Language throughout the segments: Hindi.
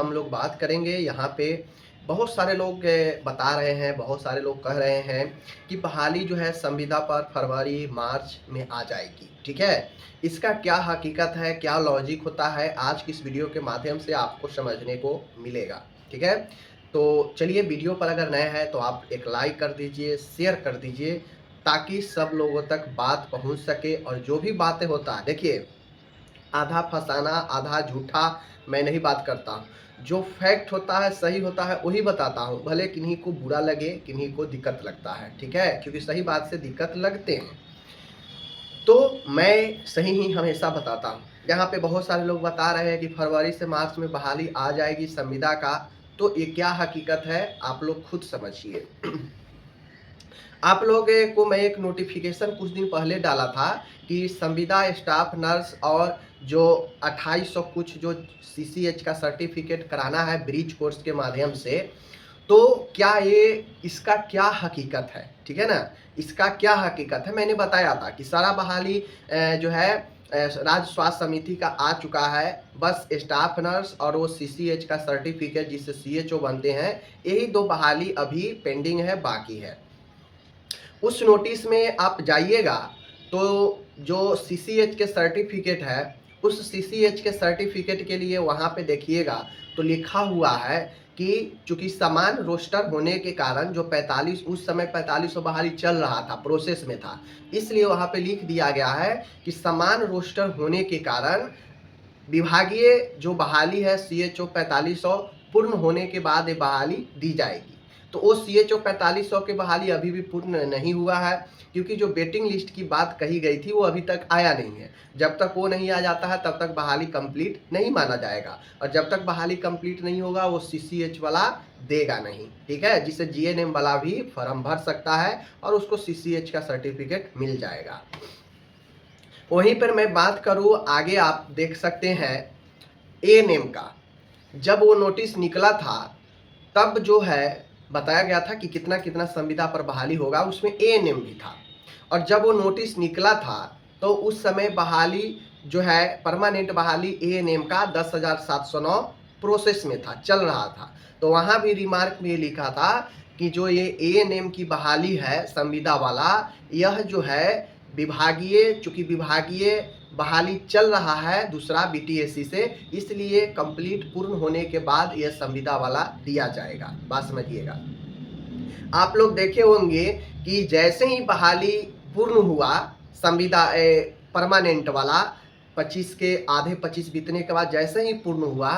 हम लोग बात करेंगे यहाँ पे। बहुत सारे लोग बता रहे हैं, बहुत सारे लोग कह रहे हैं कि बहाली जो है संविदा पर फरवरी मार्च में आ जाएगी, ठीक है। इसका क्या हकीकत है, क्या लॉजिक होता है, आज की इस वीडियो के माध्यम से आपको समझने को मिलेगा, ठीक है। तो चलिए, वीडियो पर अगर नए हैं तो आप एक लाइक कर दीजिए, शेयर कर दीजिए, ताकि सब लोगों तक बात पहुंच सके। और जो भी बातें होता है, देखिए, आधा फसाना आधा झूठा मैं नहीं बात करता हूँ। जो फैक्ट होता है, सही होता है, वही बताता हूँ, भले किन्हीं को बुरा लगे, किन्हीं को दिक्कत लगता है, ठीक है, क्योंकि सही बात से दिक्कत लगते हैं। तो मैं सही ही हमेशा बताता हूँ। यहाँ पे बहुत सारे लोग बता रहे हैं कि फरवरी से मार्च में बहाली आ जाएगी संविदा का, तो ये क्या हकीकत है आप लोग खुद समझिए। आप लोग को मैं एक नोटिफिकेशन कुछ दिन पहले डाला था कि संविदा स्टाफ नर्स और जो 2800 कुछ जो सीसीएच का सर्टिफिकेट कराना है ब्रिज कोर्स के माध्यम से, तो क्या ये, इसका क्या हकीकत है, ठीक है ना। इसका क्या हकीकत है, मैंने बताया था कि सारा बहाली जो है राज्य स्वास्थ्य समिति का आ चुका है। बस स्टाफ नर्स और वो सीसीएच का सर्टिफिकेट जिससे सीएचओ बनते हैं, यही दो बहाली अभी पेंडिंग है, बाकी है। उस नोटिस में आप जाइएगा तो जो सीसीएच के सर्टिफिकेट है, उस सीसीएच के सर्टिफिकेट के लिए वहाँ पे देखिएगा तो लिखा हुआ है कि चूंकि समान रोस्टर होने के कारण जो 45 उस समय 4500 बहाली चल रहा था, प्रोसेस में था, इसलिए वहाँ पे लिख दिया गया है कि समान रोस्टर होने के कारण विभागीय जो बहाली है सीएचओ 4500 पूर्ण होने के बाद ये बहाली दी जाएगी। तो वो सीएचओ 4500 की बहाली अभी भी पूर्ण नहीं हुआ है, क्योंकि जो वेटिंग लिस्ट की बात कही गई थी वो अभी तक आया नहीं है। जब तक वो नहीं आ जाता है तब तक बहाली कंप्लीट नहीं माना जाएगा, और जब तक बहाली कंप्लीट नहीं होगा वो सीसीएच वाला देगा नहीं, ठीक है, जिससे जीएनएम वाला भी फॉर्म भर सकता है और उसको सीसीएच का सर्टिफिकेट मिल जाएगा। वहीं पर मैं बात करूं आगे, आप देख सकते हैं एएनएम का, जब वो नोटिस निकला था तब जो है बताया गया था कि कितना कितना संविदा पर बहाली होगा, उसमें एएनएम भी था। और जब वो नोटिस निकला था तो उस समय बहाली जो है परमानेंट बहाली एएनएम का 10,709 प्रोसेस में था, चल रहा था। तो वहाँ भी रिमार्क में ये लिखा था कि जो ये एएनएम की बहाली है संविदा वाला, यह जो है विभागीय, चूंकि विभागीय बहाली चल रहा है दूसरा बीटीएससी से, इसलिए कंप्लीट पूर्ण होने के बाद यह संविदा वाला दिया जाएगा। बात समझिएगा। आप लोग देखे होंगे कि जैसे ही बहाली पूर्ण हुआ संविदा परमानेंट वाला, 25 के आधे 25 बीतने के बाद जैसे ही पूर्ण हुआ,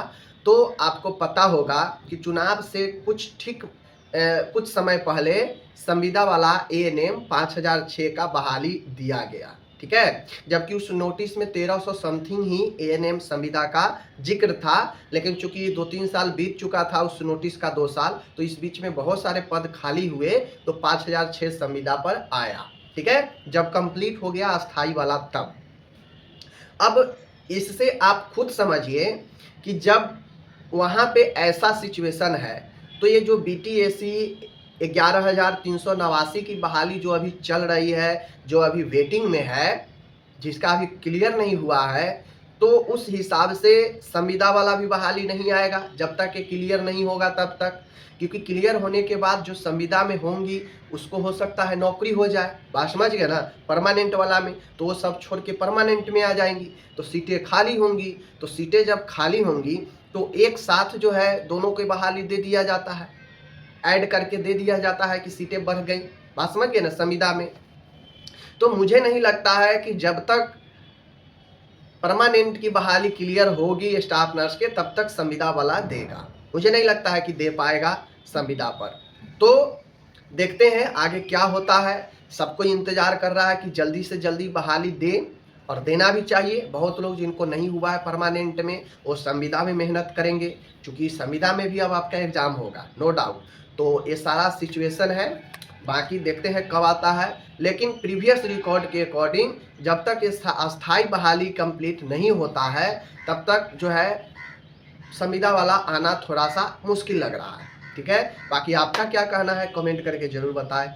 तो आपको पता होगा कि चुनाव से कुछ समय पहले संविदा वाला एएनएम 5006 का बहाली दिया गया, ठीक है। जबकि उस नोटिस में 1300 समथिंग ही एएनएम संविदा का जिक्र था, लेकिन चूंकि 2-3 साल बीत चुका था उस नोटिस का, 2 साल, तो इस बीच में बहुत सारे पद खाली हुए, तो 5006 संविदा पर आया, ठीक है। जब कंप्लीट हो गया अस्थाई वाला तब। अब इससे आप खुद समझिए कि जब वहाँ पे ऐसा सिचुएशन है, तो ये जो बीटीएससी 11,389 की बहाली जो अभी चल रही है, जो अभी वेटिंग में है, जिसका अभी क्लियर नहीं हुआ है, तो उस हिसाब से संविदा वाला भी बहाली नहीं आएगा जब तक ये क्लियर नहीं होगा तब तक। क्योंकि क्लियर होने के बाद जो संविदा में होंगी उसको हो सकता है नौकरी हो जाए, बात समझ गए ना, परमानेंट वाला में, तो वो सब छोड़ के परमानेंट में आ जाएंगी, तो सीटें खाली होंगी। तो सीटें जब खाली होंगी तो एक साथ जो है दोनों की बहाली दे दिया जाता है, ऐड करके दे दिया जाता है कि सीटें बढ़ गई, बात समझ गए ना, संविदा में। तो मुझे नहीं लगता है कि जब तक परमानेंट की बहाली क्लियर होगी स्टाफ नर्स के, तब तक संविदा वाला देगा। मुझे नहीं लगता है कि दे पाएगा संविदा पर। तो देखते हैं आगे क्या होता है। सबको इंतजार कर रहा है कि जल्दी से जल्दी बहाली दे, और देना भी चाहिए। बहुत लोग जिनको नहीं हुआ है परमानेंट में, वो संविदा में मेहनत करेंगे, क्योंकि संविदा में भी अब आपका एग्जाम होगा, नो डाउट। तो ये सारा सिचुएशन है, बाकी देखते हैं कब आता है। लेकिन प्रीवियस रिकॉर्ड के अकॉर्डिंग जब तक इस अस्थाई बहाली कंप्लीट नहीं होता है तब तक जो है संविदा वाला आना थोड़ा सा मुश्किल लग रहा है, ठीक है। बाकी आपका क्या कहना है कमेंट करके जरूर बताएं।